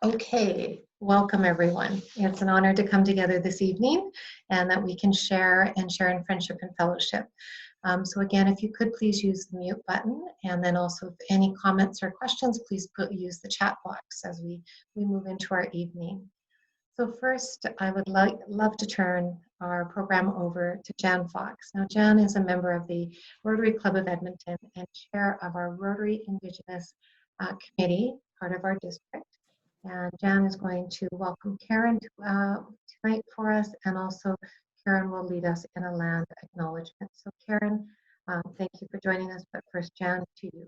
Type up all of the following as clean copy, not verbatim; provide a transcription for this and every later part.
Okay, welcome everyone. It's an honor to come together this evening and that we can share in friendship and fellowship. So again, if you could please use the mute button, and then also if any comments or questions, please use the chat box as we move into our evening. So first, I would love to turn our program over to Jan Fox. Now, Jan is a member of the Rotary Club of Edmonton and chair of our Rotary Indigenous Committee, part of our district. And Jan is going to welcome Karen tonight for us, and also Karen will lead us in a land acknowledgement. So Karen, thank you for joining us, but first, Jan, to you.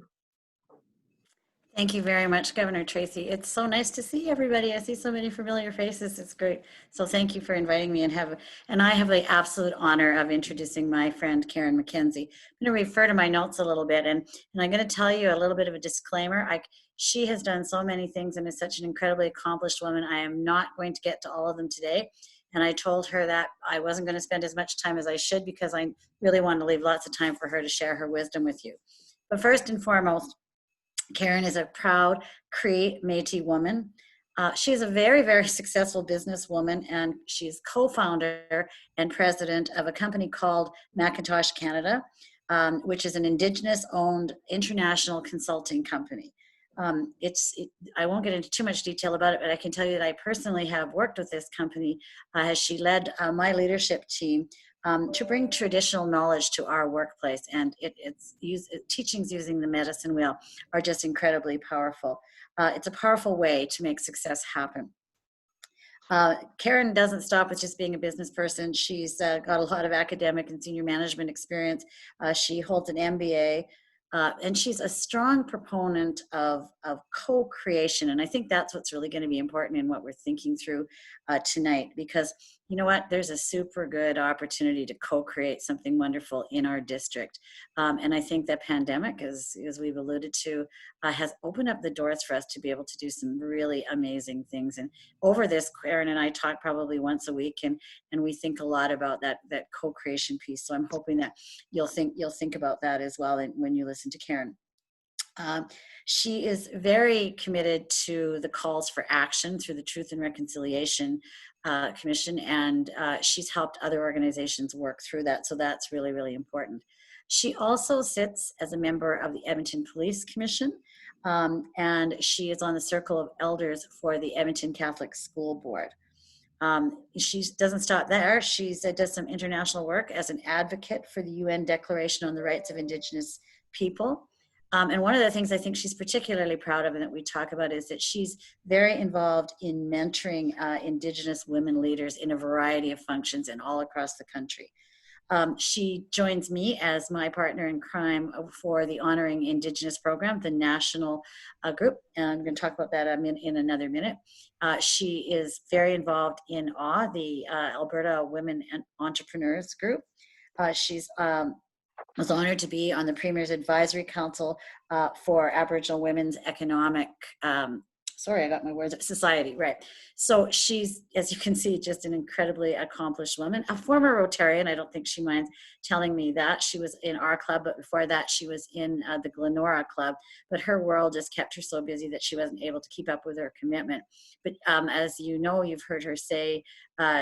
Thank you very much, Governor Tracey. It's so nice to see everybody. I see so many familiar faces. It's great. So thank you for inviting me, and I have the absolute honor of introducing my friend Karen MacKenzie. I'm going to refer to my notes a little bit, and I'm going to tell you a little bit of a disclaimer. She has done so many things and is such an incredibly accomplished woman. I am not going to get to all of them today. And I told her that I wasn't going to spend as much time as I should because I really wanted to leave lots of time for her to share her wisdom with you. But first and foremost, Karen is a proud Cree Métis woman. She is a very, very successful businesswoman, and she's co-founder and president of a company called Macintosh Canada, which is an Indigenous-owned international consulting company. I won't get into too much detail about it, but I can tell you that I personally have worked with this company as she led my leadership team to bring traditional knowledge to our workplace, and teachings using the medicine wheel are just incredibly powerful. It's a powerful way to make success happen. Karen doesn't stop with just being a business person. She's got a lot of academic and senior management experience. She holds an MBA. And she's a strong proponent of co-creation. And I think that's what's really going to be important in what we're thinking through tonight, because you know what, there's a super good opportunity to co-create something wonderful in our district. And I think the pandemic, as we've alluded to, has opened up the doors for us to be able to do some really amazing things. And over this, Karen and I talk probably once a week, and we think a lot about that co-creation piece. So I'm hoping that you'll think about that as well when you listen to Karen. She is very committed to the calls for action through the Truth and Reconciliation Commission, and she's helped other organizations work through that, so that's really, really important. She also sits as a member of the Edmonton Police Commission, and she is on the Circle of Elders for the Edmonton Catholic School Board. She doesn't stop there. She does some international work as an advocate for the UN Declaration on the Rights of Indigenous People. And one of the things I think she's particularly proud of and that we talk about is that she's very involved in mentoring Indigenous women leaders in a variety of functions and all across the country. She joins me as my partner in crime for the Honoring Indigenous program, the national group, and I'm going to talk about that in another minute. She is very involved in AWE, the Alberta Women Entrepreneurs Group. She's was honored to be on the Premier's Advisory Council for Aboriginal Women's Economic sorry, I got my words, society, right. So she's, as you can see, just an incredibly accomplished woman, a former Rotarian. I don't think she minds telling me that. She was in our club, but before that she was in the Glenora Club, but her world just kept her so busy that she wasn't able to keep up with her commitment. But as you know, you've heard her say,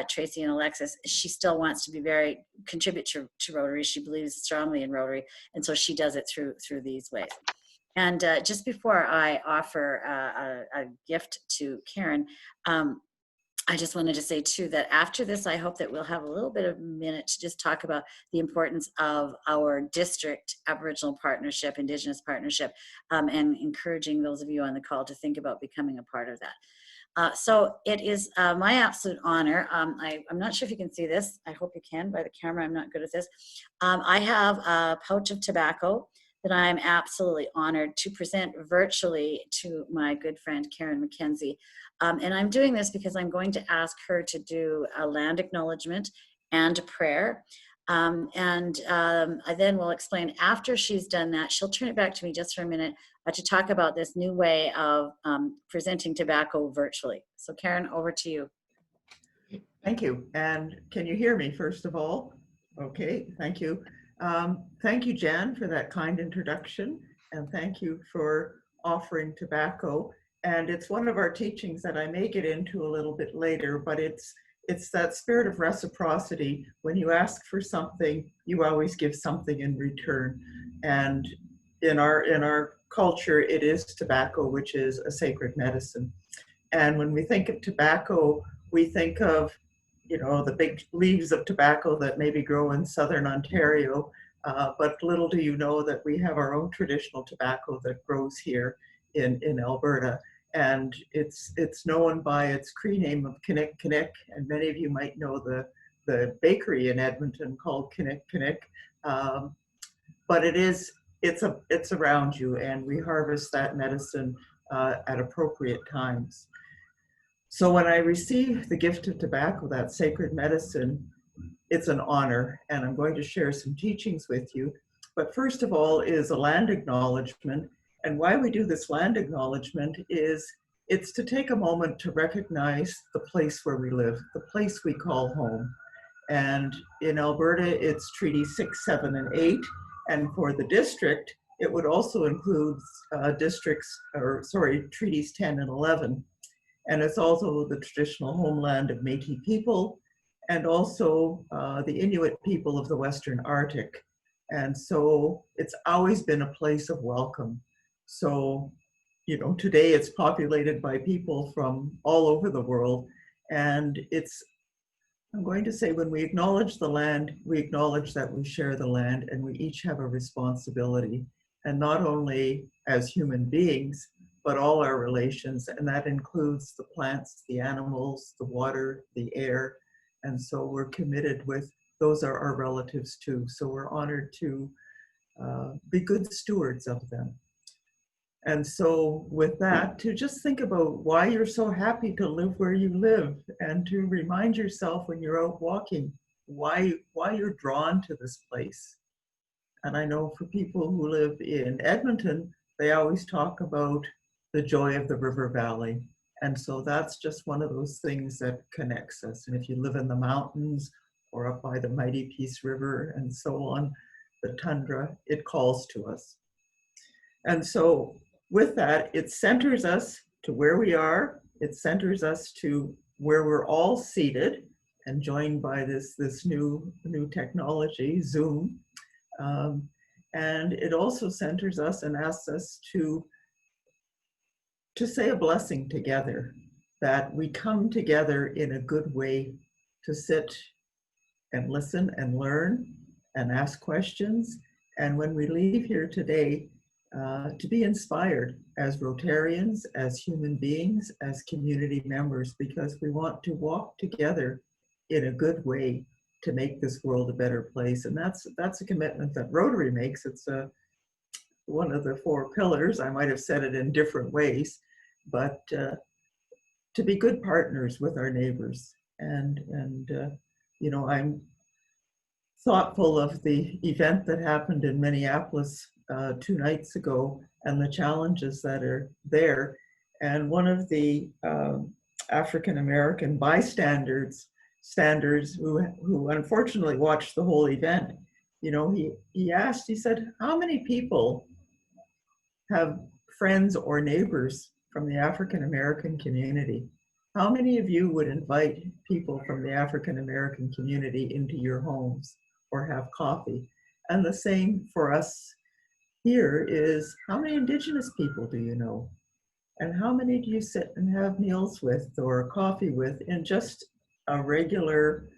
Tracey and Alexis, she still wants to contribute to Rotary. She believes strongly in Rotary, and so she does it through these ways. And just before I offer a gift to Karen, I just wanted to say too that after this, I hope that we'll have a little bit of a minute to just talk about the importance of our district Aboriginal partnership, Indigenous partnership, and encouraging those of you on the call to think about becoming a part of that. So it is my absolute honor. I'm not sure if you can see this. I hope you can by the camera. I'm not good at this. I have a pouch of tobacco that I'm absolutely honored to present virtually to my good friend Karen MacKenzie. And I'm doing this because I'm going to ask her to do a land acknowledgement and a prayer. I then will explain after she's done that. She'll turn it back to me just for a minute to talk about this new way of presenting tobacco virtually. So Karen, over to you. Thank you. And can you hear me, first of all? Okay, thank you. Thank you, Jan, for that kind introduction, and thank you for offering tobacco. and it's one of our teachings that I may get into a little bit later, but it's that spirit of reciprocity. When you ask for something, you always give something in return. And in our culture, it is tobacco, which is a sacred medicine. And when we think of tobacco, we think of, you know, the big leaves of tobacco that maybe grow in southern Ontario. But little do you know that we have our own traditional tobacco that grows here in Alberta. And it's known by its Cree name of Kinnick Kinnick. And many of you might know the bakery in Edmonton called Kinnick Kinnick. But it's around you, and we harvest that medicine at appropriate times. So when I receive the gift of tobacco, that sacred medicine, it's an honor, and I'm going to share some teachings with you. But first of all is a land acknowledgement. And why we do this land acknowledgement is it's to take a moment to recognize the place where we live, the place we call home. And in Alberta, it's Treaty 6, 7, and 8. And for the district, it would also include Treaties 10 and 11. And it's also the traditional homeland of Métis people, and also the Inuit people of the Western Arctic. And so it's always been a place of welcome. So, you know, today it's populated by people from all over the world. And I'm going to say, when we acknowledge the land, we acknowledge that we share the land, and we each have a responsibility. And not only as human beings, but all our relations, and that includes the plants, the animals, the water, the air. And so we're committed with, those are our relatives too. So we're honored to be good stewards of them. And so with that, to just think about why you're so happy to live where you live, and to remind yourself when you're out walking, why you're drawn to this place. And I know for people who live in Edmonton, they always talk about the joy of the river valley. And so that's just one of those things that connects us. And if you live in the mountains or up by the mighty Peace River and so on, the tundra, it calls to us. And so with that, it centers us to where we are. It centers us to where we're all seated and joined by this new technology, Zoom. And it also centers us and asks us to say a blessing together, that we come together in a good way to sit and listen and learn and ask questions. And when we leave here today, to be inspired as Rotarians, as human beings, as community members, because we want to walk together in a good way to make this world a better place. And that's a commitment that Rotary makes. It's one of the 4 pillars. I might have said it in different ways, but to be good partners with our neighbors. And you know, I'm thoughtful of the event that happened in Minneapolis 2 nights ago, and the challenges that are there. And one of the African-American bystanders who unfortunately watched the whole event, you know, he said, how many people have friends or neighbors from the African-American community? How many of you would invite people from the African-American community into your homes or have coffee? And the same for us here is, how many Indigenous people do you know? And how many do you sit and have meals with or coffee with in just a regular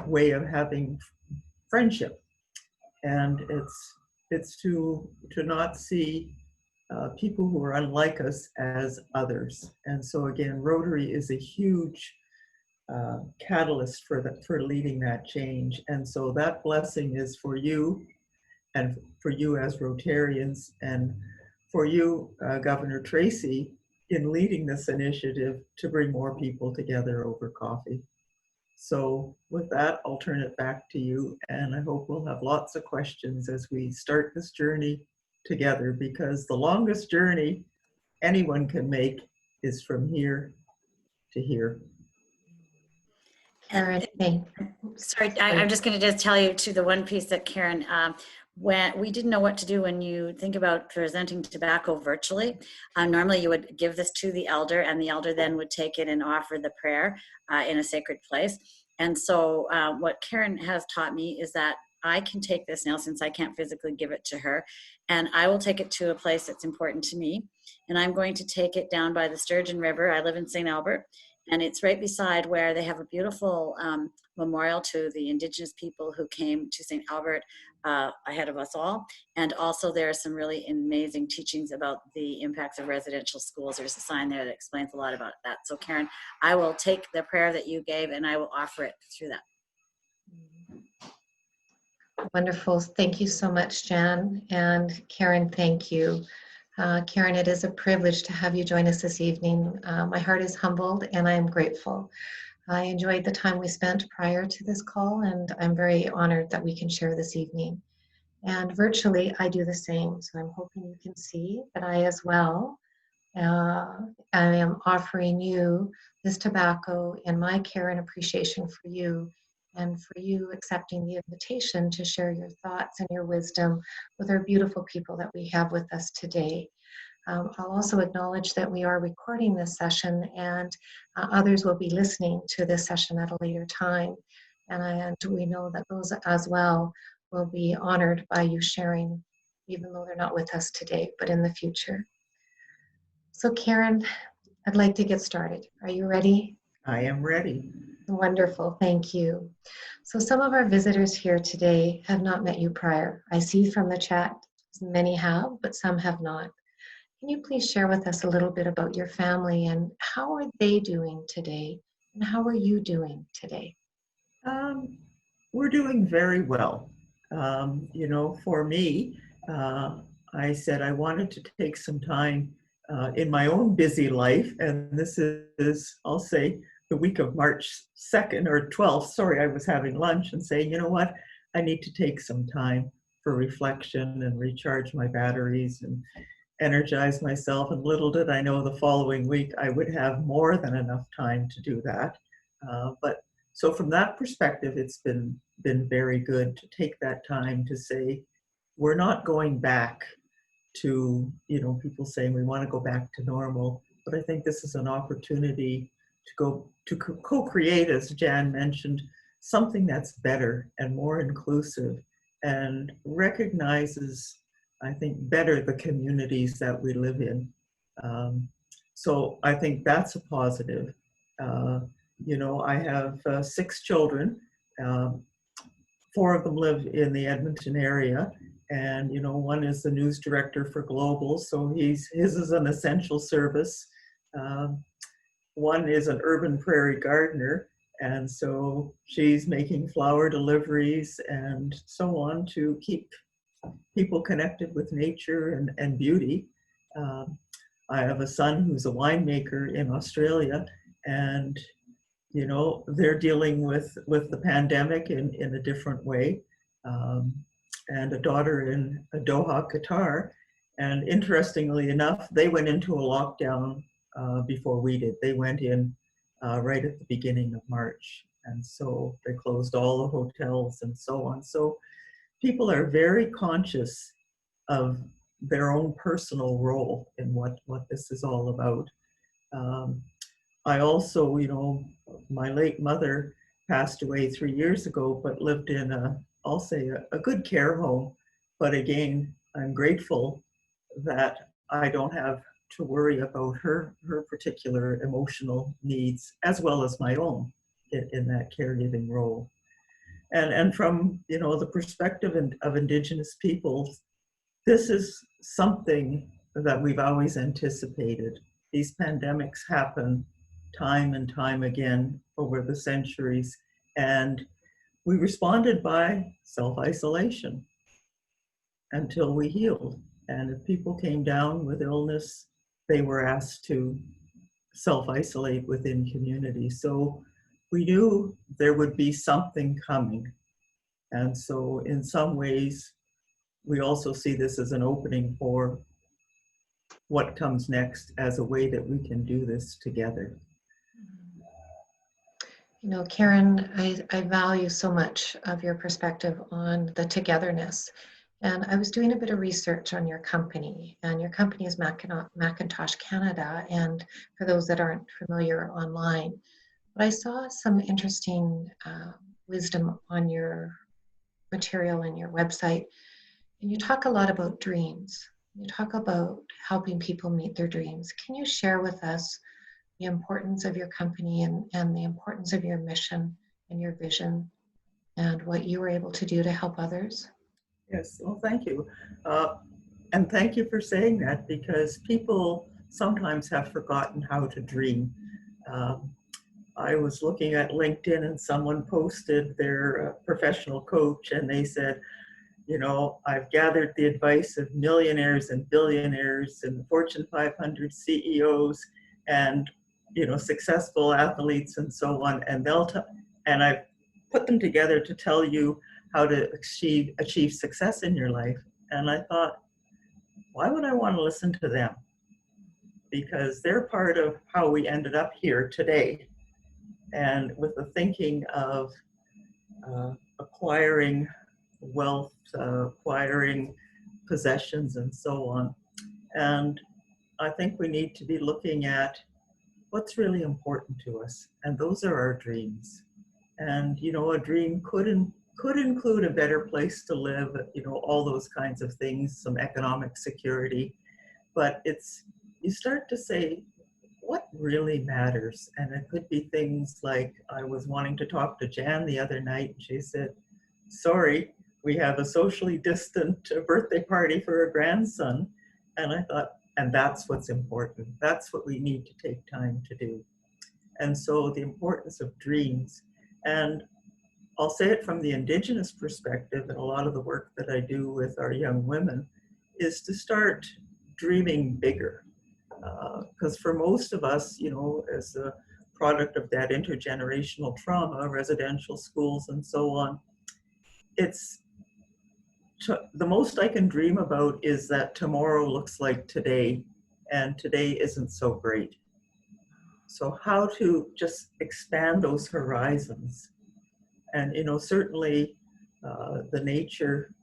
way of having friendship? And it's to not see people who are unlike us as others. And so again, Rotary is a huge catalyst for leading that change. And so that blessing is for you, and for you as Rotarians, and for you, Governor Tracey, in leading this initiative to bring more people together over coffee. So with that, I'll turn it back to you, and I hope we'll have lots of questions as we start this journey together, because the longest journey anyone can make is from here to here. Karen, thank Sorry, I'm just going to just tell you to the one piece that Karen, when we didn't know what to do when you think about presenting tobacco virtually. Normally you would give this to the elder, and the elder then would take it and offer the prayer in a sacred place. And so what Karen has taught me is that I can take this now, since I can't physically give it to her, and I will take it to a place that's important to me. And I'm going to take it down by the Sturgeon River. I live in St. Albert, and it's right beside where they have a beautiful memorial to the Indigenous people who came to St. Albert ahead of us all. And also there are some really amazing teachings about the impacts of residential schools. There's a sign there that explains a lot about that. So Karen, I will take the prayer that you gave and I will offer it through that. Wonderful. Thank you so much, Jan. And Karen, thank you. Karen, it is a privilege to have you join us this evening. My heart is humbled and I am grateful. I enjoyed the time we spent prior to this call, and I'm very honored that we can share this evening. And virtually, I do the same. So I'm hoping you can see that I as well I am offering you this tobacco in my care and appreciation for you, and for you accepting the invitation to share your thoughts and your wisdom with our beautiful people that we have with us today. I'll also acknowledge that we are recording this session, and others will be listening to this session at a later time. And we know that those as well will be honored by you sharing, even though they're not with us today, but in the future. So Karen, I'd like to get started. Are you ready? I am ready. Wonderful, thank you. So some of our visitors here today have not met you prior. I see from the chat, many have, but some have not. Can you please share with us a little bit about your family and how are they doing today? And how are you doing today? We're doing very well. For me, I said I wanted to take some time in my own busy life, and this is, I'll say, the week of March 2nd or 12th. Sorry, I was having lunch and saying, you know what, I need to take some time for reflection and recharge my batteries and energize myself. And little did I know the following week I would have more than enough time to do that. So from that perspective, it's been very good to take that time to say, we're not going back to, people saying we want to go back to normal, but I think this is an opportunity to co-create, as Jan mentioned, something that's better and more inclusive and recognizes, I think, better the communities that we live in. So I think that's a positive. I have 6 children. 4 of them live in the Edmonton area, and one is the news director for Global, so his is an essential service. One is an urban prairie gardener, and so she's making flower deliveries and so on to keep people connected with nature and beauty. I have a son who's a winemaker in Australia, and they're dealing with the pandemic in a different way, and a daughter in Doha, Qatar. And interestingly enough, they went into a lockdown before we did. They went in right at the beginning of March, and so they closed all the hotels and so on. So people are very conscious of their own personal role in what this is all about. I also, my late mother passed away 3 years ago, but lived in I'll say a good care home. But again, I'm grateful that I don't have to worry about her particular emotional needs, as well as my own in that caregiving role. And from, the perspective of Indigenous peoples, this is something that we've always anticipated. These pandemics happen time and time again over the centuries, and we responded by self-isolation until we healed. And if people came down with illness, they were asked to self-isolate within communities. So we knew there would be something coming. And so in some ways, we also see this as an opening for what comes next as a way that we can do this together. Karen, I value so much of your perspective on the togetherness And I was doing a bit of research on your company, and your company is Macintosh Canada. And for those that aren't familiar online, but I saw some interesting wisdom on your material and your website. And you talk a lot about dreams. You talk about helping people meet their dreams. Can you share with us the importance of your company and the importance of your mission and your vision and what you were able to do to help others? Yes, well, thank you. And thank you for saying that, because people sometimes have forgotten how to dream. Um, I was looking at LinkedIn and someone posted their professional coach, and they said, you know, I've gathered the advice of millionaires and billionaires and Fortune 500 CEOs and, you know, successful athletes and so on, and and I've put them together to tell you how to achieve success in your life. And I thought, why would I want to listen to them? Because they're part of how we ended up here today. And with the thinking of acquiring wealth, acquiring possessions and so on. And I think we need to be looking at what's really important to us. And those are our dreams. And, you know, a dream could include a better place to live, you know, all those kinds of things, some economic security. But you start to say, what really matters? And it could be things like, I was wanting to talk to Jan the other night, and she said, sorry, we have a socially distant birthday party for her grandson. And I thought, and that's what's important. That's what we need to take time to do. And so the importance of dreams. And I'll say it from the Indigenous perspective, and a lot of the work that I do with our young women is to start dreaming bigger. Because for most of us, you know, as a product of that intergenerational trauma, residential schools and so on, the most I can dream about is that tomorrow looks like today, and today isn't so great. So how to just expand those horizons. And, you know, certainly the nature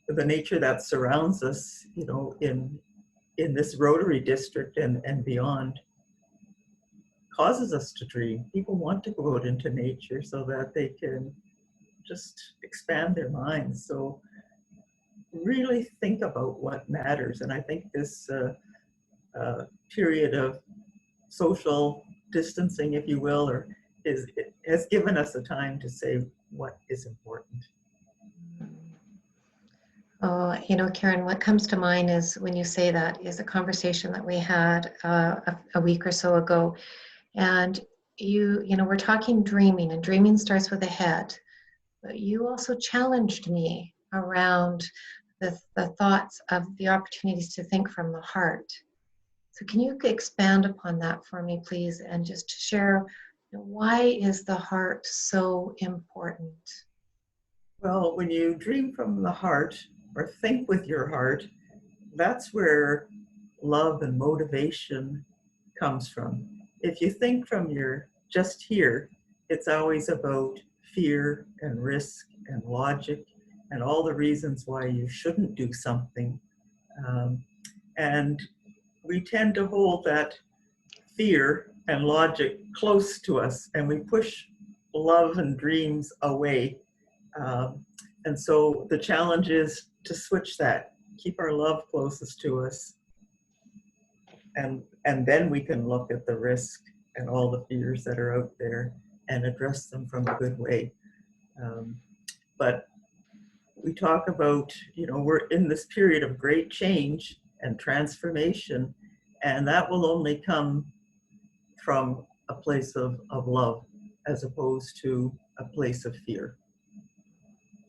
that surrounds us, you know, in this Rotary District and beyond, causes us to dream. People want to go out into nature so that they can just expand their minds. So really think about what matters. And I think this period of social distancing, if you will, it has given us a time to say what is important. Oh, you know, Karen, what comes to mind is when you say that is a conversation that we had a week or so ago. And you know, we're talking dreaming, and dreaming starts with a head. But you also challenged me around the thoughts of the opportunities to think from the heart. So can you expand upon that for me, please, and just share, you know, why is the heart so important? Well, when you dream from the heart or think with your heart, that's where love and motivation comes from. If you think from your just here, it's always about fear and risk and logic and all the reasons why you shouldn't do something. And we tend to hold that fear and logic close to us, and we push love and dreams away. And so the challenge is to switch that, keep our love closest to us, and then we can look at the risk and all the fears that are out there and address them from a good way. But we talk about, you know, we're in this period of great change and transformation, and that will only come from a place of love as opposed to a place of fear.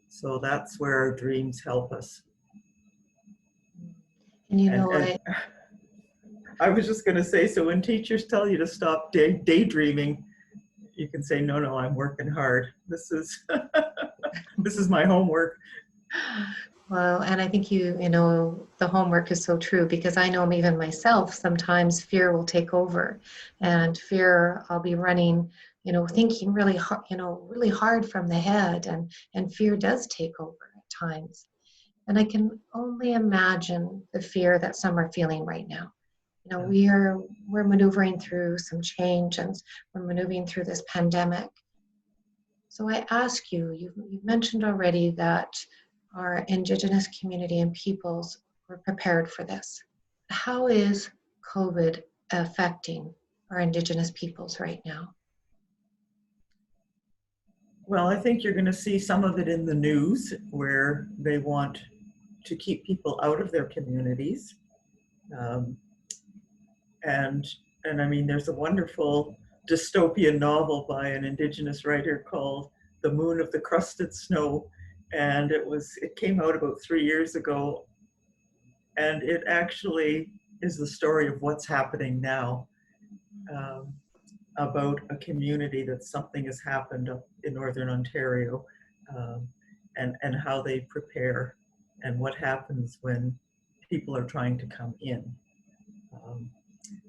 So that's where our dreams help us. And you know what? I was just going to say, so when teachers tell you to stop daydreaming, you can say, no, I'm working hard. This is this is my homework. Well, and I think you know, the homework is so true, because I know even myself, sometimes fear will take over, and fear, I'll be running, you know, thinking really hard, you know, really hard from the head, and fear does take over at times. And I can only imagine the fear that some are feeling right now. You know, we're maneuvering through some change, and we're maneuvering through this pandemic. So I ask you, you've mentioned already that our Indigenous community and peoples were prepared for this. How is COVID affecting our Indigenous peoples right now? Well, I think you're going to see some of it in the news where they want to keep people out of their communities. Um, and I mean, there's a wonderful dystopian novel by an Indigenous writer called The Moon of the Crusted Snow. And it came out about 3 years ago. And it actually is the story of what's happening now. About a community that something has happened up in Northern Ontario, and how they prepare and what happens when people are trying to come in.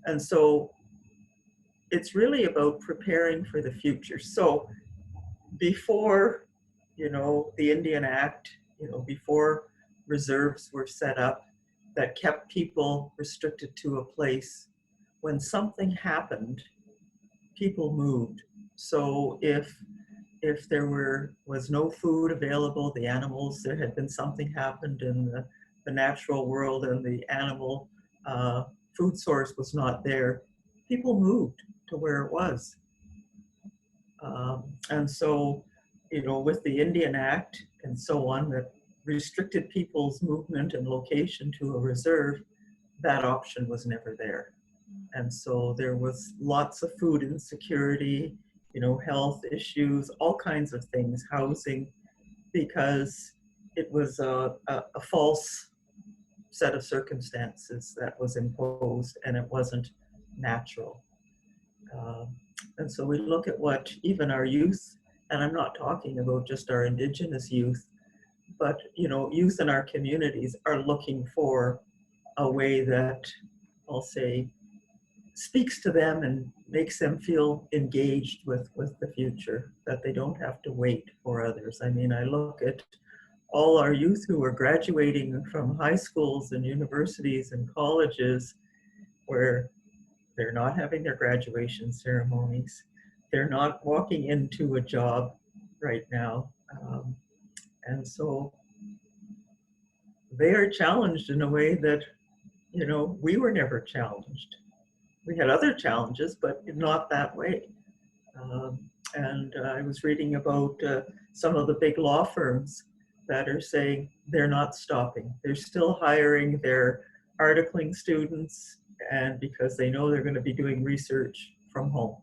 And so it's really about preparing for the future. So before, the Indian Act, before reserves were set up that kept people restricted to a place, when something happened, people moved. So if there was no food available, the animals, there had been something happened in the natural world and the animal food source was not there, people moved to where it was. And so, with the Indian Act and so on, that restricted people's movement and location to a reserve, that option was never there. And so there was lots of food insecurity, health issues, all kinds of things, housing, because it was a false set of circumstances that was imposed and it wasn't natural. And so we look at what even our youth, and I'm not talking about just our Indigenous youth, but youth in our communities are looking for a way that, I'll say, speaks to them and makes them feel engaged with the future, that they don't have to wait for others. I mean, I look at all our youth who are graduating from high schools and universities and colleges where they're not having their graduation ceremonies. They're not walking into a job right now. And so they are challenged in a way that, we were never challenged. We had other challenges, but not that way. And I was reading about some of the big law firms that are saying they're not stopping. They're still hiring their articling students, and because they know they're going to be doing research from home.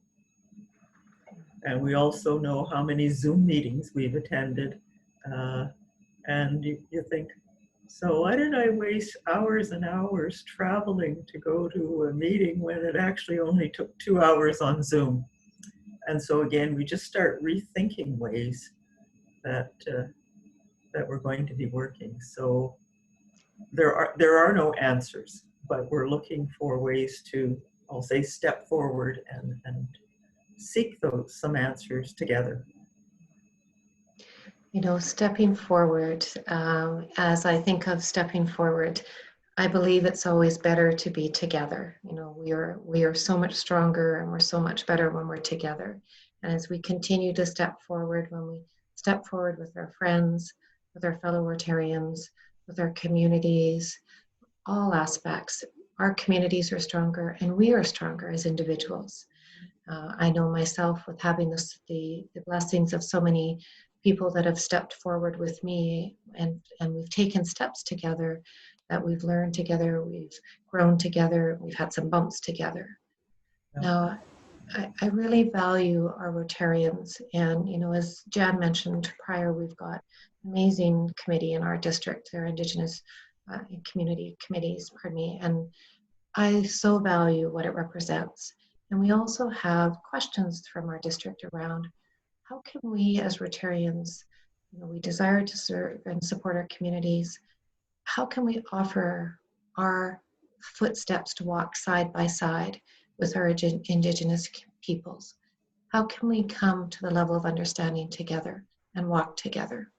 And we also know how many Zoom meetings we've attended. And you think, so why did I waste hours and hours traveling to go to a meeting when it actually only took 2 hours on Zoom? And so again, we just start rethinking ways that we're going to be working. So there are no answers, but we're looking for ways to, I'll say, step forward and seek some answers together. Stepping forward, as I think of stepping forward, I believe it's always better to be together. We are so much stronger and we're so much better when we're together. And as we continue to step forward, when we step forward with our friends, with our fellow Rotarians, with our communities, all aspects, our communities are stronger and we are stronger as individuals. I know myself, with having the blessings of so many people that have stepped forward with me, and we've taken steps together, that we've learned together, we've grown together, we've had some bumps together. Yeah. Now, I really value our Rotarians, and as Jan mentioned prior, we've got an amazing committee in our district, our Indigenous community committees, and I so value what it represents. And we also have questions from our district around how can we as Rotarians, we desire to serve and support our communities, how can we offer our footsteps to walk side by side with our Indigenous peoples? How can we come to the level of understanding together and walk together?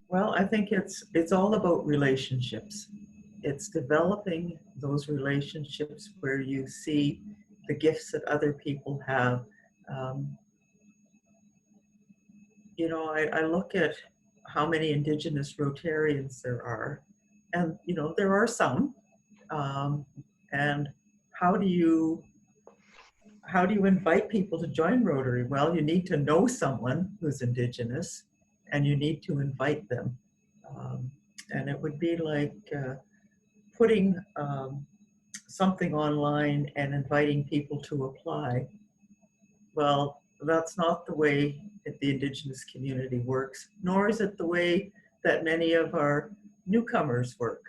Well, I think it's all about relationships. It's developing those relationships where you see the gifts that other people have. Um, I look at how many Indigenous Rotarians there are, and there are some. Um, and how do you invite people to join Rotary? Well, you need to know someone who's Indigenous, and you need to invite them. Um, and it would be like putting something online and inviting people to apply. Well, that's not the way that the Indigenous community works, nor is it the way that many of our newcomers work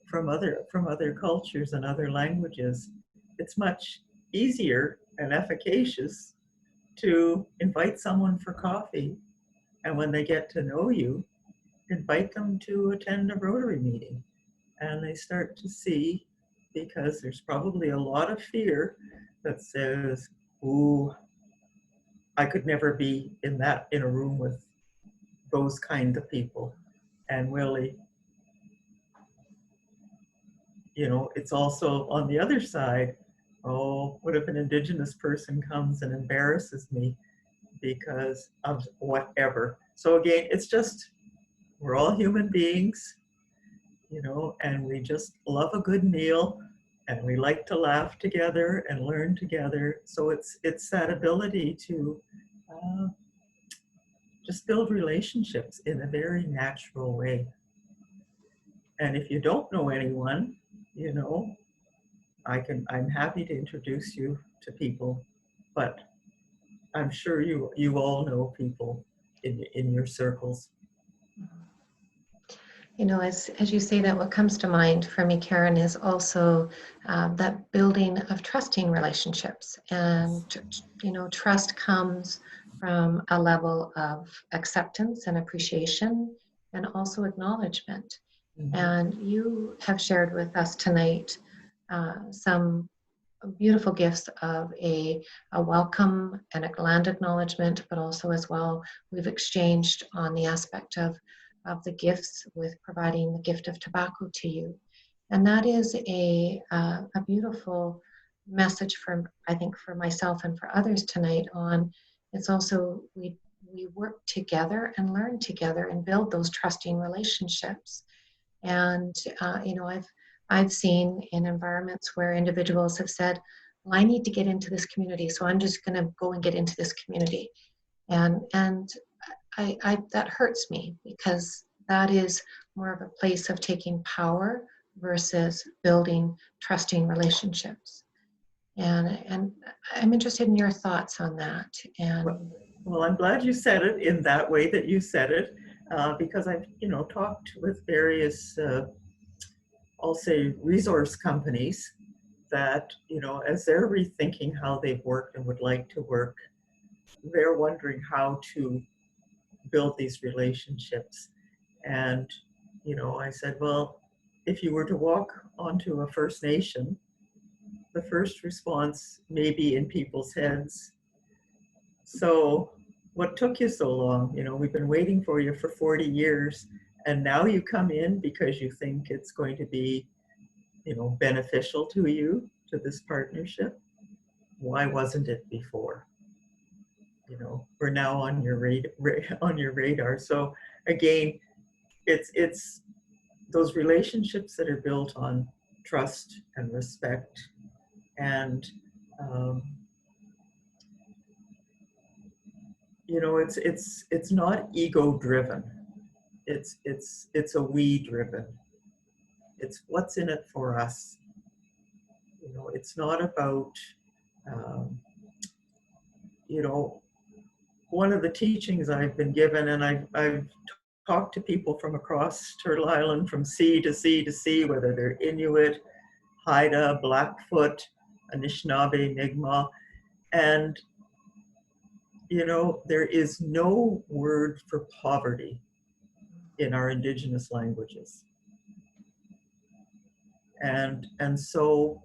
from other cultures and other languages. It's much easier and efficacious to invite someone for coffee, and when they get to know you, invite them to attend a Rotary meeting. And they start to see, because there's probably a lot of fear that says, ooh, I could never be in a room with those kind of people. And really, it's also on the other side, oh, what if an Indigenous person comes and embarrasses me because of whatever? So again, it's just, we're all human beings, and we just love a good meal, and we like to laugh together and learn together. So it's that ability to just build relationships in a very natural way. And if you don't know anyone, I'm happy to introduce you to people, but I'm sure you all know people in your circles. As you say that, what comes to mind for me, Karen, is also that building of trusting relationships. And, trust comes from a level of acceptance and appreciation and also acknowledgement. Mm-hmm. And you have shared with us tonight some beautiful gifts of a welcome and a land acknowledgement, but also as well, we've exchanged on the aspect of the gifts with providing the gift of tobacco to you. And that is a beautiful message I think for myself and for others tonight on, it's also, we work together and learn together and build those trusting relationships. And, I've seen in environments where individuals have said, well, I need to get into this community, so I'm just going to go and get into this community. And I that hurts me, because that is more of a place of taking power versus building trusting relationships. And I'm interested in your thoughts on that. And well, I'm glad you said it in that way that you said it, because I've talked with various I'll say resource companies that as they're rethinking how they've worked and would like to work, they're wondering how to build these relationships. And I said, well, if you were to walk onto a First Nation, the first response may be in people's heads, so what took you so long? We've been waiting for you for 40 years, and now you come in because you think it's going to be beneficial to you, to this partnership. Why wasn't it before? We're now on your radar. So again, it's those relationships that are built on trust and respect, and it's not ego driven. It's a we driven. It's what's in it for us. It's not about one of the teachings I've been given, and I've talked to people from across Turtle Island, from sea to sea to sea, whether they're Inuit, Haida, Blackfoot, Anishinaabe, Mi'kmaq, and there is no word for poverty in our Indigenous languages. And so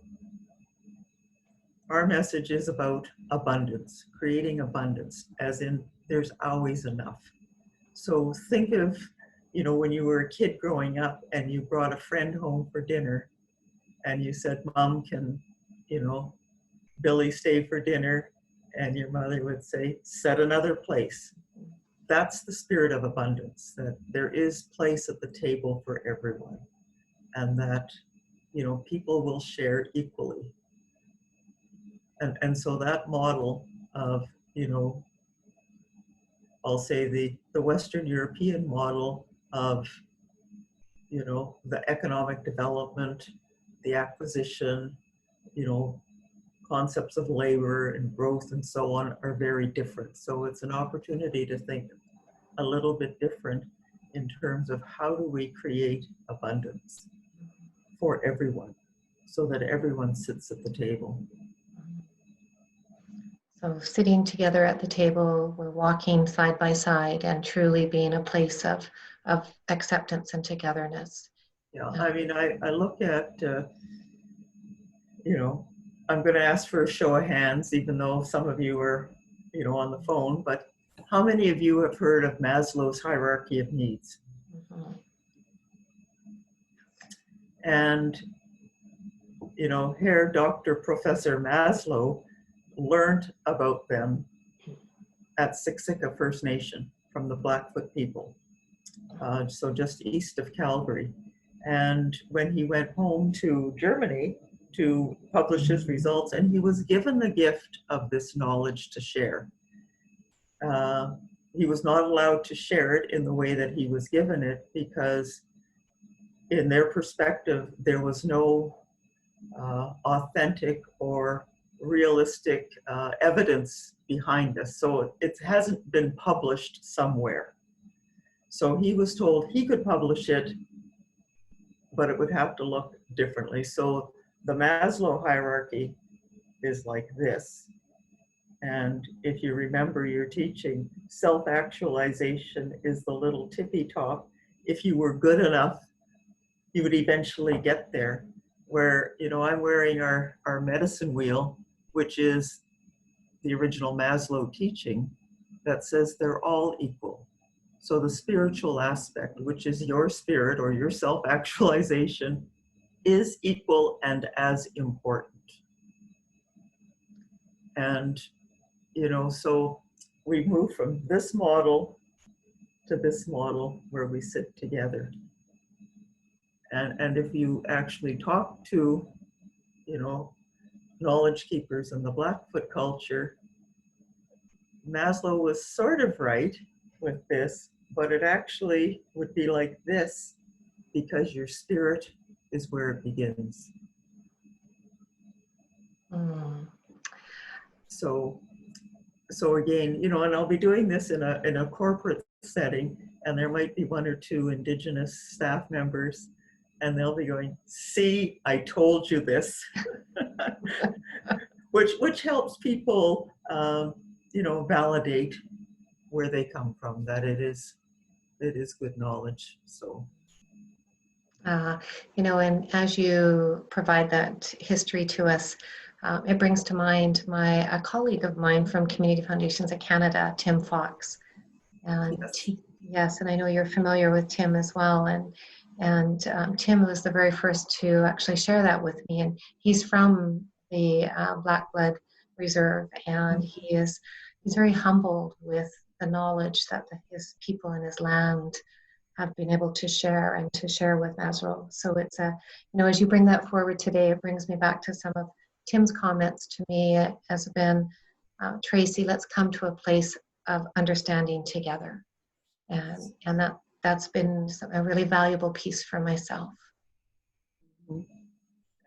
our message is about abundance, creating abundance, as in there's always enough. So think of you know, when you were a kid growing up and you brought a friend home for dinner and you said, Mom, can, you know, Billy stay for dinner? And your mother would say, set another place. That's the spirit of abundance, that there is place at the table for everyone, and that, you know, people will share equally. And so that model of, you know, I'll say the Western European model of, you know, the economic development, the acquisition, you know, concepts of labor and growth and so on are very different. So it's an opportunity to think a little bit different in terms of how do we create abundance for everyone so that everyone sits at the table. So sitting together at the table, we're walking side by side and truly being a place of acceptance and togetherness. Yeah, I mean, I look at, you know, I'm going to ask for a show of hands, even though some of you are, you know, on the phone, but how many of you have heard of Maslow's hierarchy of needs? Mm-hmm. And, you know, Herr Dr. Professor Maslow learned about them at Siksika First Nation from the Blackfoot people, so just east of Calgary. And when he went home to Germany to publish his results, and he was given the gift of this knowledge to share. He was not allowed to share it in the way that he was given it because in their perspective, there was no authentic or realistic evidence behind this. So it hasn't been published somewhere. So he was told he could publish it, but it would have to look differently. So the Maslow hierarchy is like this. And if you remember your teaching, self-actualization is the little tippy top. If you were good enough, you would eventually get there. Where, you know, I'm wearing our medicine wheel, which is the original Maslow teaching that says they're all equal. So the spiritual aspect, which is your spirit or your self-actualization, is equal and as important. And, you know, so we move from this model to this model where we sit together. And if you actually talk to, you know, knowledge keepers in the Blackfoot culture, Maslow was sort of right with this, but it actually would be like this because your spirit is where it begins. Mm. So again, you know, and I'll be doing this in a corporate setting, and there might be one or two Indigenous staff members, and they'll be going, "See, I told you this," which helps people, you know, validate where they come from, that it is good knowledge. So. You know, and as you provide that history to us, it brings to mind a colleague of mine from Community Foundations of Canada, Tim Fox. And Yes. yes, and I know you're familiar with Tim as well. And Tim was the very first to actually share that with me. And he's from the Black Blood Reserve, and he's very humbled with the knowledge that his people in his land have been able to share and to share with Maslow. So it's you know, as you bring that forward today, it brings me back to some of Tim's comments to me has been, Tracey, let's come to a place of understanding together. And that's been a really valuable piece for myself.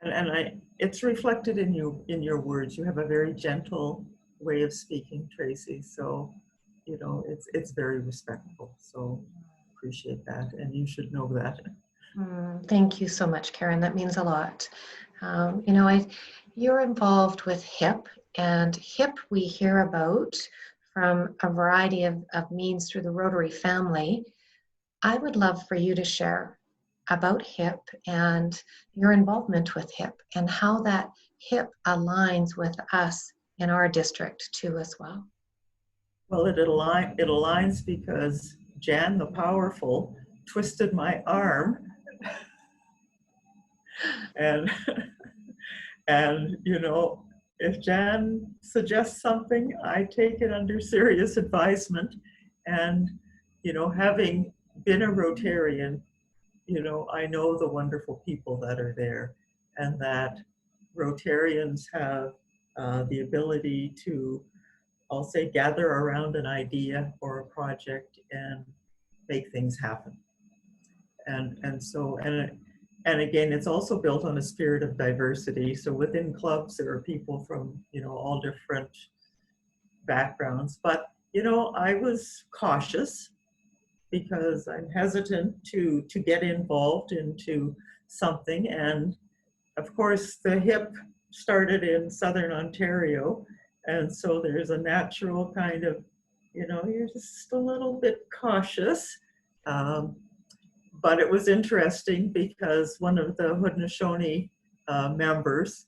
And it's reflected in your words. You have a very gentle way of speaking, Tracey. So, you know, it's very respectful. So appreciate that, and you should know that. Thank you so much, Karen. That means a lot. You know, you're involved with HIP, and HIP we hear about from a variety of means through the Rotary family. I would love for you to share about HIP and your involvement with HIP and how that HIP aligns with us in our district too as well. Well, it aligns because Jan the Powerful twisted my arm. And, and, you know, if Jan suggests something, I take it under serious advisement. And, you know, having been a Rotarian, you know, I know the wonderful people that are there, and that Rotarians have the ability to, I'll say, gather around an idea or a project and make things happen. And again, it's also built on a spirit of diversity. So within clubs, there are people from, you know, all different backgrounds. But, you know, I was cautious because I'm hesitant to get involved into something. And of course, the HIP started in Southern Ontario. And so there's a natural kind of, you know, you're just a little bit cautious. But it was interesting because one of the Haudenosaunee members,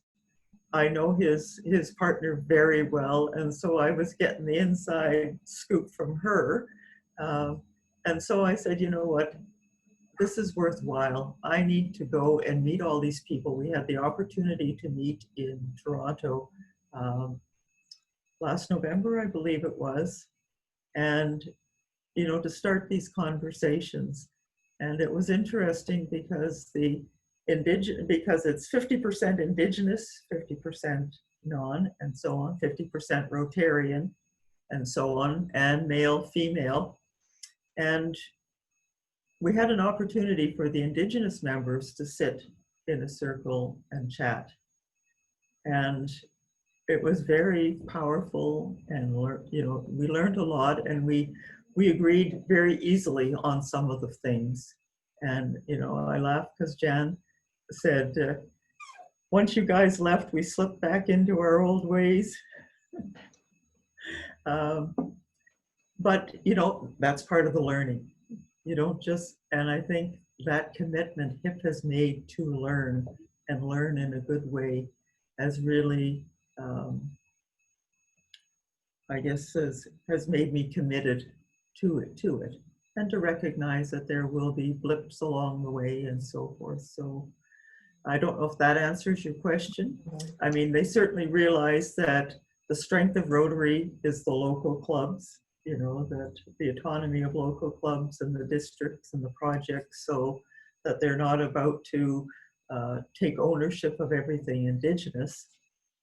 I know his partner very well, and so I was getting the inside scoop from her. And so I said, you know what, this is worthwhile. I need to go and meet all these people. We had the opportunity to meet in Toronto last November, I believe it was, and, you know, to start these conversations. And it was interesting because because it's 50% Indigenous, 50% non, and so on, 50% Rotarian, and so on, and male, female. And we had an opportunity for the Indigenous members to sit in a circle and chat. And it was very powerful, and, you know, we learned a lot, and we agreed very easily on some of the things. And, you know, I laughed because Jan said, once you guys left, we slipped back into our old ways. But, you know, that's part of the learning. You don't just, and I think that commitment HIP has made to learn, and learn in a good way, has really, I guess, has made me committed to it, and to recognize that there will be blips along the way and so forth. So I don't know if that answers your question. I mean, they certainly realize that the strength of Rotary is the local clubs, you know, that the autonomy of local clubs and the districts and the projects, so that they're not about to take ownership of everything Indigenous,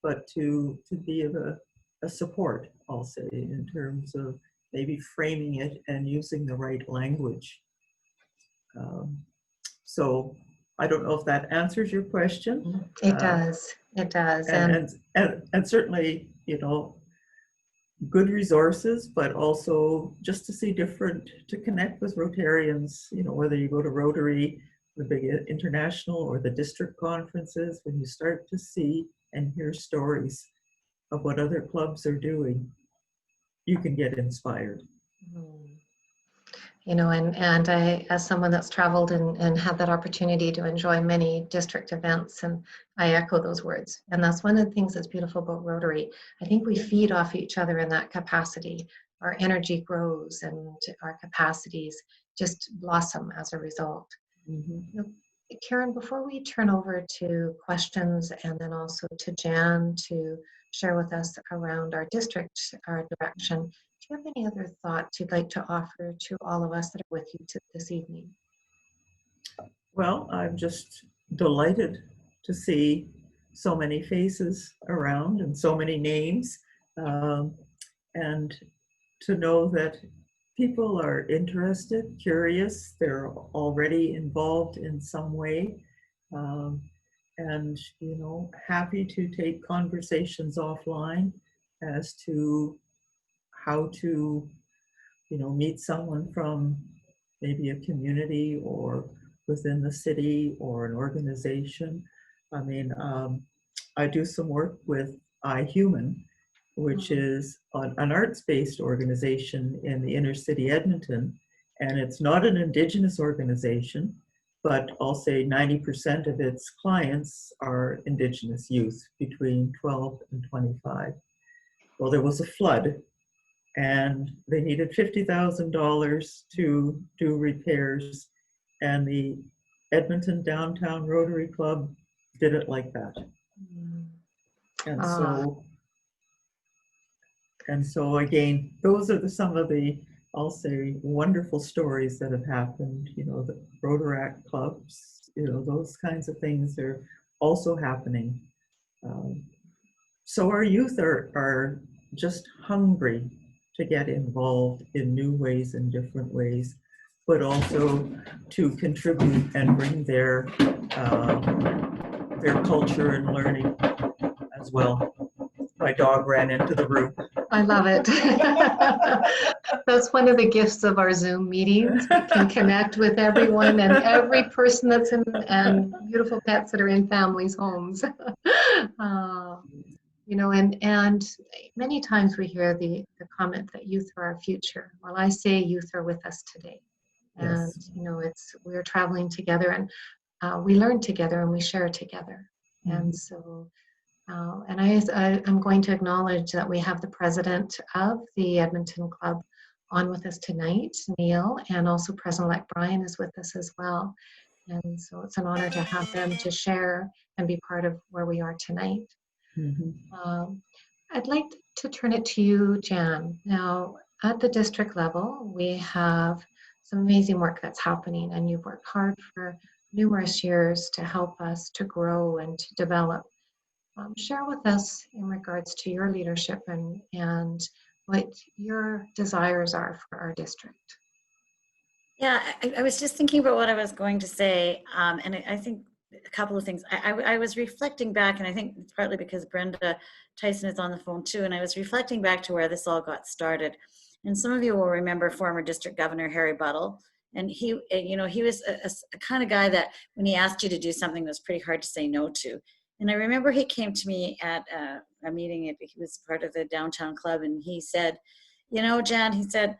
but to be of a support, I'll say, in terms of maybe framing it and using the right language. So I don't know if that answers your question. It does. It does. And certainly, you know, good resources, but also just to see to connect with Rotarians, you know, whether you go to Rotary, the big international, or the district conferences, when you start to see and hear stories of what other clubs are doing, you can get inspired. You know, and I, as someone that's traveled and had that opportunity to enjoy many district events, and I echo those words. And that's one of the things that's beautiful about Rotary. I think we feed off each other in that capacity. Our energy grows, and our capacities just blossom as a result. Mm-hmm. Karen, before we turn over to questions, and then also to Jan to share with us around our district, our direction, do you have any other thoughts you'd like to offer to all of us that are with you this evening? Well, I'm just delighted to see so many faces around and so many names, and to know that people are interested, curious, they're already involved in some way, and, you know, happy to take conversations offline as to how to, you know, meet someone from maybe a community or within the city or an organization. I mean, I do some work with iHuman, which is an arts-based organization in the inner city Edmonton, and it's not an Indigenous organization, but I'll say 90% of its clients are Indigenous youth between 12 and 25. Well, there was a flood, and they needed $50,000 to do repairs, And the Edmonton Downtown Rotary Club did it like that. And Ah. so again, those are some of the, I'll say, wonderful stories that have happened. You know, the Rotaract clubs, you know, those kinds of things are also happening. So our youth are just hungry to get involved in new ways and different ways, but also to contribute and bring their culture and learning as well. My dog ran into the room. I love it. That's one of the gifts of our Zoom meetings. We can connect with everyone and every person that's in, and beautiful pets that are in families' homes. You know, and many times we hear the comment that youth are our future. Well, I say youth are with us today. And, Yes. you know, we're traveling together, and we learn together and we share together. And so, and I'm going to acknowledge that we have the president of the Edmonton Club on with us tonight, Neil, and also President-elect Brian is with us as well. And so it's an honor to have them to share and be part of where we are tonight. I'd like to turn it to you, Jan. Now, at the district level, we have some amazing work that's happening, and you've worked hard for numerous years to help us to grow and to develop. Share with us in regards to your leadership and what your desires are for our district. Yeah, I was just thinking about what I was going to say, and I think a couple of things. I was reflecting back, and I think it's partly because Brenda Tyson is on the phone too, and I was reflecting back to where this all got started. And some of you will remember former District Governor Harry Buttle, and he, you know, he was a kind of guy that when he asked you to do something, it was pretty hard to say no to. And I remember he came to me at a meeting. He was part of the downtown club, and he said, you know, Jan, he said,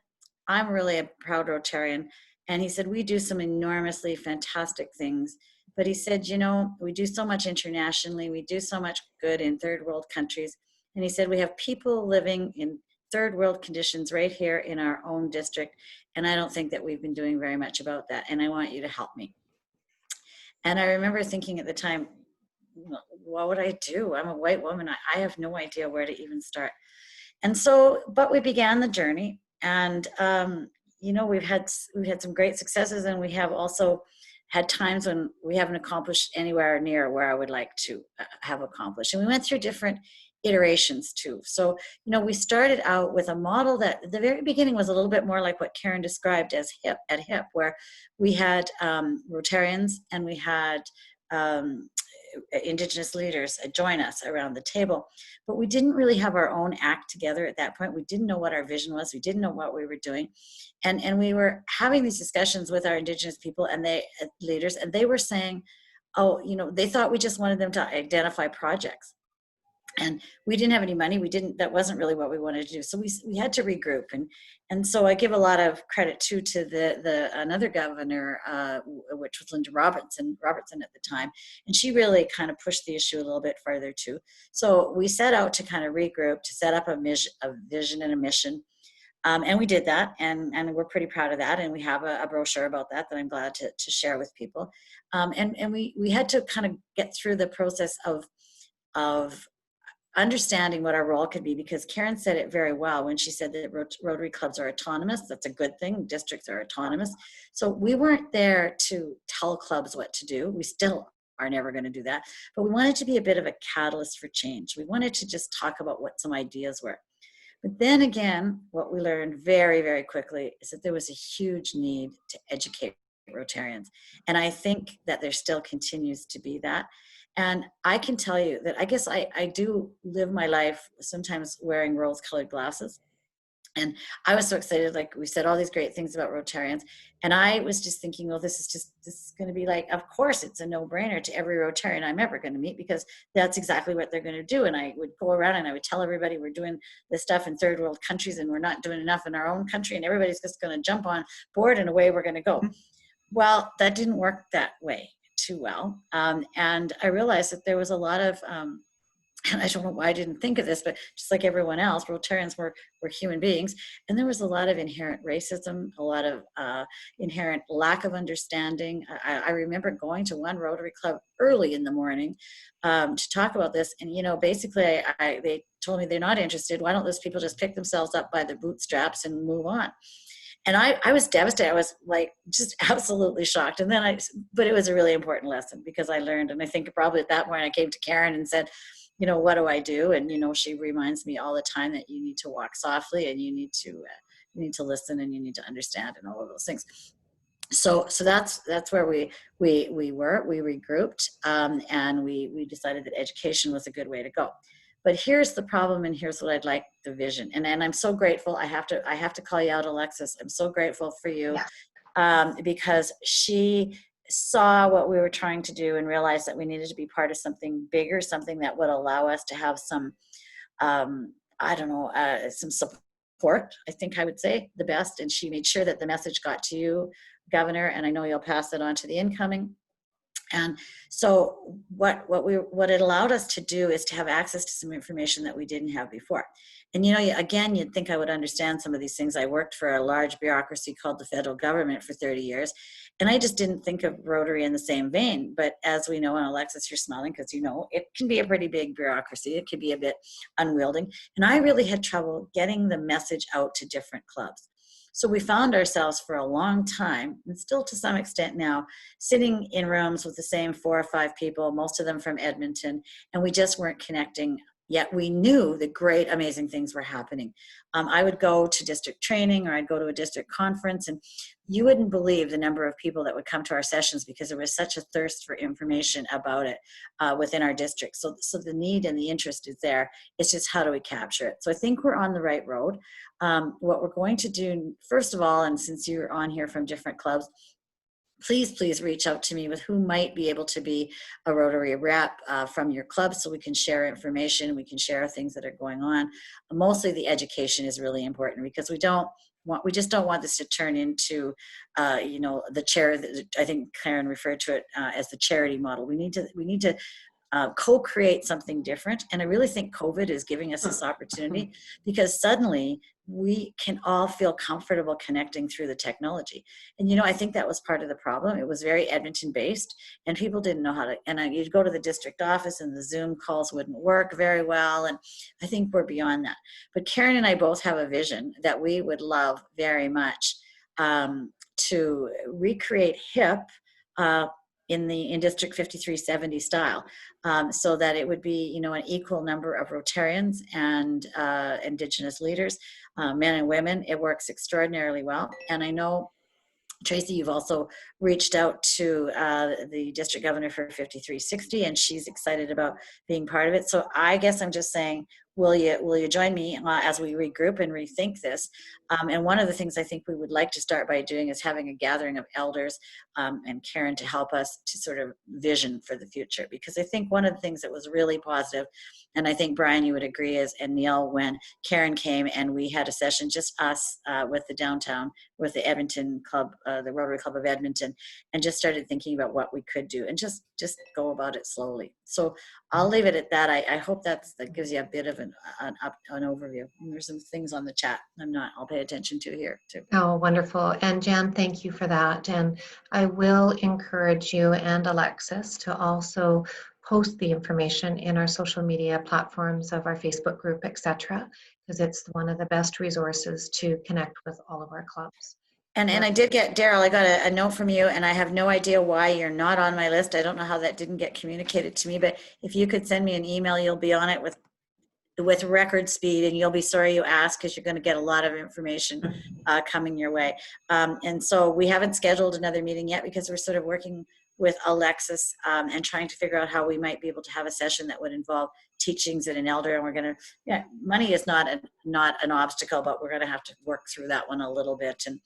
I'm really a proud Rotarian. And he said, we do some enormously fantastic things. But he said, you know, we do so much internationally. We do so much good in third world countries. And he said, we have people living in third world conditions right here in our own district. And I don't think that we've been doing very much about that. And I want you to help me. And I remember thinking at the time, what would I do? I'm a white woman. I have no idea where to even start. And so, but we began the journey, and you know, we've had some great successes, and we have also had times when we haven't accomplished anywhere near where I would like to have accomplished. And we went through different iterations too. So, you know, we started out with a model that at the very beginning was a little bit more like what Karen described as HIP, where we had Rotarians and we had Indigenous leaders join us around the table, but we didn't really have our own act together at that point. We didn't know what our vision was. We didn't know what we were doing, and we were having these discussions with our Indigenous people and they leaders, and they were saying, oh, you know, they thought we just wanted them to identify projects, and we didn't have any money. That wasn't really what we wanted to do. So we had to regroup, and so I give a lot of credit to the another governor, which was Linda Robertson at the time, and she really kind of pushed the issue a little bit further too. So we set out to kind of regroup, to set up a vision and a mission, and we did that, and we're pretty proud of that, and we have a brochure about that I'm glad to share with people, and we had to kind of get through the process of understanding what our role could be, because Karen said it very well when she said that Rotary clubs are autonomous. That's a good thing. Districts are autonomous. So we weren't there to tell clubs what to do. We still are never going to do that. But we wanted to be a bit of a catalyst for change. We wanted to just talk about what some ideas were. But then again, what we learned very, very quickly is that there was a huge need to educate Rotarians. And I think that there still continues to be that. And I can tell you that I guess I do live my life sometimes wearing rose-colored glasses. And I was so excited, like we said all these great things about Rotarians. And I was just thinking, well, this is going to be like, of course, it's a no-brainer to every Rotarian I'm ever going to meet, because that's exactly what they're going to do. And I would go around and I would tell everybody we're doing this stuff in third world countries and we're not doing enough in our own country. And everybody's just going to jump on board and away we're going to go. Well, that didn't work that way too well. And I realized that there was a lot of and I don't know why I didn't think of this, but just like everyone else, Rotarians were human beings. And there was a lot of inherent racism, a lot of inherent lack of understanding. I remember going to one Rotary Club early in the morning to talk about this. And, you know, basically they told me they're not interested. Why don't those people just pick themselves up by the bootstraps and move on? And I was devastated. I was like, just absolutely shocked. And then but it was a really important lesson because I learned, and I think probably at that point I came to Karen and said, you know, what do I do? And, you know, she reminds me all the time that you need to walk softly and you need to listen and you need to understand and all of those things. So that's where we were. We regrouped and we decided that education was a good way to go. But here's the problem, and here's what I'd like, the vision. And I'm so grateful. I have to call you out, Alexis. I'm so grateful for you because she saw what we were trying to do and realized that we needed to be part of something bigger, something that would allow us to have some, some support, I think I would say the best. And she made sure that the message got to you, Governor, and I know you'll pass it on to the incoming. And so what it allowed us to do is to have access to some information that we didn't have before. And, you know, again, you'd think I would understand some of these things. I worked for a large bureaucracy called the federal government for 30 years. And I just didn't think of Rotary in the same vein. But as we know, and Alexis, you're smiling because you know, it can be a pretty big bureaucracy. It can be a bit unwielding. And I really had trouble getting the message out to different clubs. So we found ourselves for a long time, and still to some extent now, sitting in rooms with the same 4 or 5 people, most of them from Edmonton, and we just weren't connecting. Yet we knew the great, amazing things were happening. I would go to district training or I'd go to a district conference, and you wouldn't believe the number of people that would come to our sessions because there was such a thirst for information about it within our district. So the need and the interest is there. It's just how do we capture it? So I think we're on the right road. What we're going to do, first of all, and since you're on here from different clubs, please reach out to me with who might be able to be a Rotary rep from your club so we can share information, we can share things that are going on. Mostly the education is really important because we just don't want this to turn into, the charity. I think Karen referred to it as the charity model. We need to co-create something different. And I really think COVID is giving us this opportunity because suddenly we can all feel comfortable connecting through the technology. And, you know, I think that was part of the problem. It was very Edmonton based and people didn't know how to, and you'd go to the district office and the Zoom calls wouldn't work very well. And I think we're beyond that. But Karen and I both have a vision that we would love very much to recreate HIP in District 5370 style, so that it would be, you know, an equal number of Rotarians and Indigenous leaders, men and women. It works extraordinarily well. And I know, Tracey, you've also reached out to the district governor for 5360, and she's excited about being part of it. So I guess I'm just saying, will you join me as we regroup and rethink this? And one of the things I think we would like to start by doing is having a gathering of elders and Karen to help us to sort of vision for the future. Because I think one of the things that was really positive, and I think Brian, you would agree, and Neil, when Karen came and we had a session, just us with the downtown, with the Edmonton Club, the Rotary Club of Edmonton, and just started thinking about what we could do and just go about it slowly. So I'll leave it at that. I hope that gives you a bit of an overview. And there's some things on the chat I'll pay attention to here too. Oh, wonderful. And Jan, thank you for that. And I will encourage you and Alexis to also post the information in our social media platforms of our Facebook group, etc., because it's one of the best resources to connect with all of our clubs. And I did get, Daryl, I got a note from you, and I have no idea why you're not on my list. I don't know how that didn't get communicated to me, but if you could send me an email, you'll be on it with record speed, and you'll be sorry you asked because you're going to get a lot of information coming your way. And so we haven't scheduled another meeting yet because we're sort of working with Alexis and trying to figure out how we might be able to have a session that would involve teachings at an elder. And we're going to, money is not an obstacle, but we're going to have to work through that one a little bit. And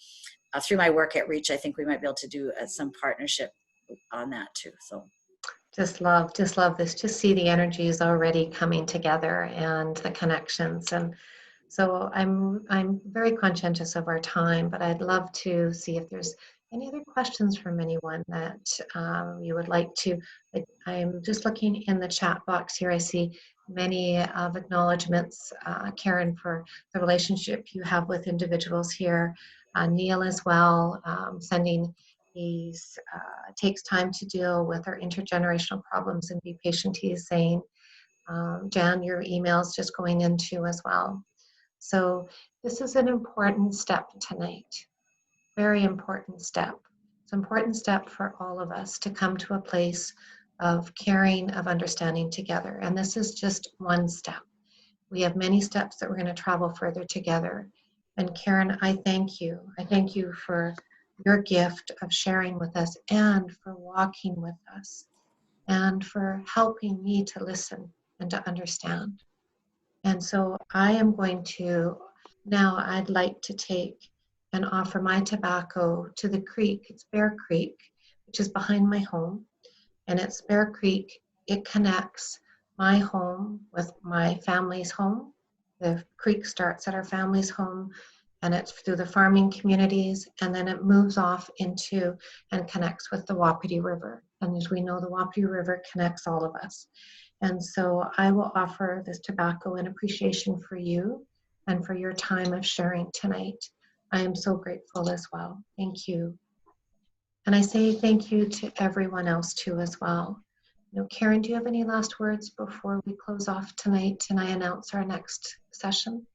through my work at Reach, I think we might be able to do some partnership on that too. So just love this, just see the energies already coming together and the connections. And so I'm very conscientious of our time, but I'd love to see if there's Any other questions from anyone that you would like to? I'm just looking in the chat box here. I see many of acknowledgements, Karen, for the relationship you have with individuals here. Neil as well, sending these, takes time to deal with our intergenerational problems and be patient, he is saying. Jan, your email's just going into as well. So this is an important step tonight. Very important step. It's an important step for all of us to come to a place of caring, of understanding together. And this is just one step. We have many steps that we're going to travel further together. And Karen, I thank you. I thank you for your gift of sharing with us and for walking with us and for helping me to listen and to understand. And so I am going to, now I'd like to take and offer my tobacco to the creek. It's Bear Creek, which is behind my home. And it's Bear Creek. It connects my home with my family's home. The creek starts at our family's home, and it's through the farming communities, and then it moves off into and connects with the Wapiti River. And as we know, the Wapiti River connects all of us. And so I will offer this tobacco in appreciation for you and for your time of sharing tonight. I am so grateful as well. Thank you. And I say thank you to everyone else too as well. You know, Karen, do you have any last words before we close off tonight and I announce our next session?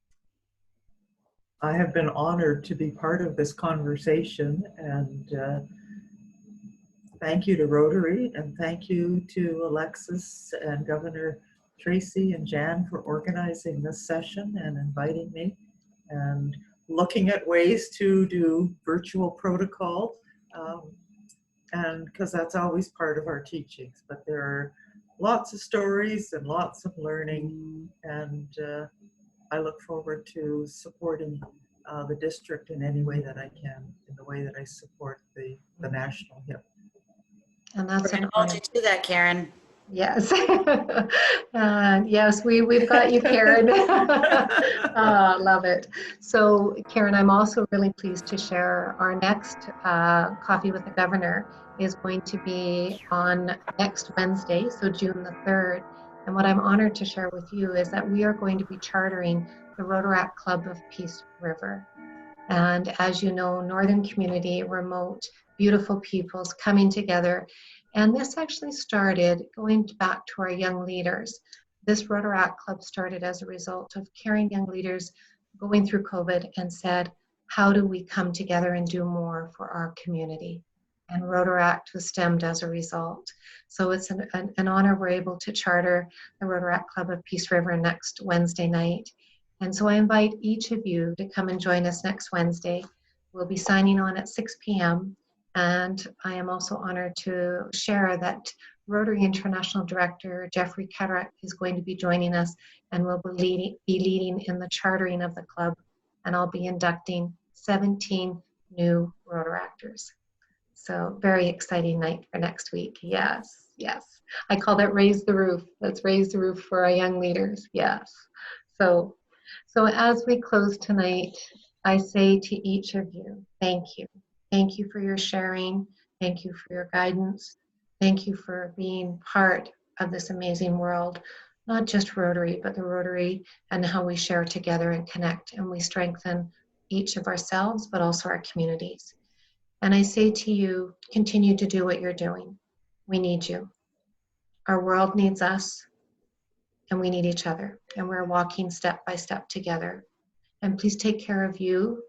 I have been honored to be part of this conversation, and thank you to Rotary, and thank you to Alexis and Governor Tracey and Jan for organizing this session and inviting me and looking at ways to do virtual protocol, and because that's always part of our teachings. But there are lots of stories and lots of learning, and I look forward to supporting the district in any way that I can, in the way that I support the national HIP. And that's We're an going to hold honor. you to that, Karen. Yes. Yes, we've got you, Karen. Love it. So, Karen, I'm also really pleased to share our next Coffee with the Governor is going to be on next Wednesday, so June the 3rd. And what I'm honored to share with you is that we are going to be chartering the Rotary Club of Peace River. And as you know, Northern community, remote, beautiful peoples coming together. And this actually started going back to our young leaders. This Rotaract Club started as a result of caring young leaders going through COVID and said, how do we come together and do more for our community? And Rotaract was stemmed as a result. So it's an honor we're able to charter the Rotaract Club of Peace River next Wednesday night. And so I invite each of you to come and join us next Wednesday. We'll be signing on at 6 p.m. And I am also honored to share that Rotary International Director Jeffrey Ketterack is going to be joining us and will be leading in the chartering of the club. And I'll be inducting 17 new Rotaractors. So very exciting night for next week. Yes, yes. I call that raise the roof. Let's raise the roof for our young leaders. Yes. So as we close tonight, I say to each of you, thank you. Thank you for your sharing. Thank you for your guidance. Thank you for being part of this amazing world, not just Rotary, but the Rotary and how we share together and connect and we strengthen each of ourselves, but also our communities. And I say to you, continue to do what you're doing. We need you. Our world needs us, and we need each other. And we're walking step by step together. And please take care of you,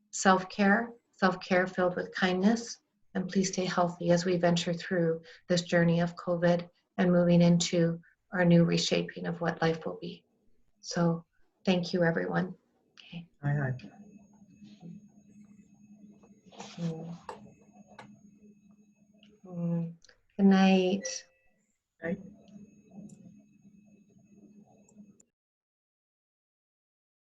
self-care filled with kindness, and please stay healthy as we venture through this journey of COVID and moving into our new reshaping of what life will be. So thank you, everyone. Okay. Aye, Good night. aye.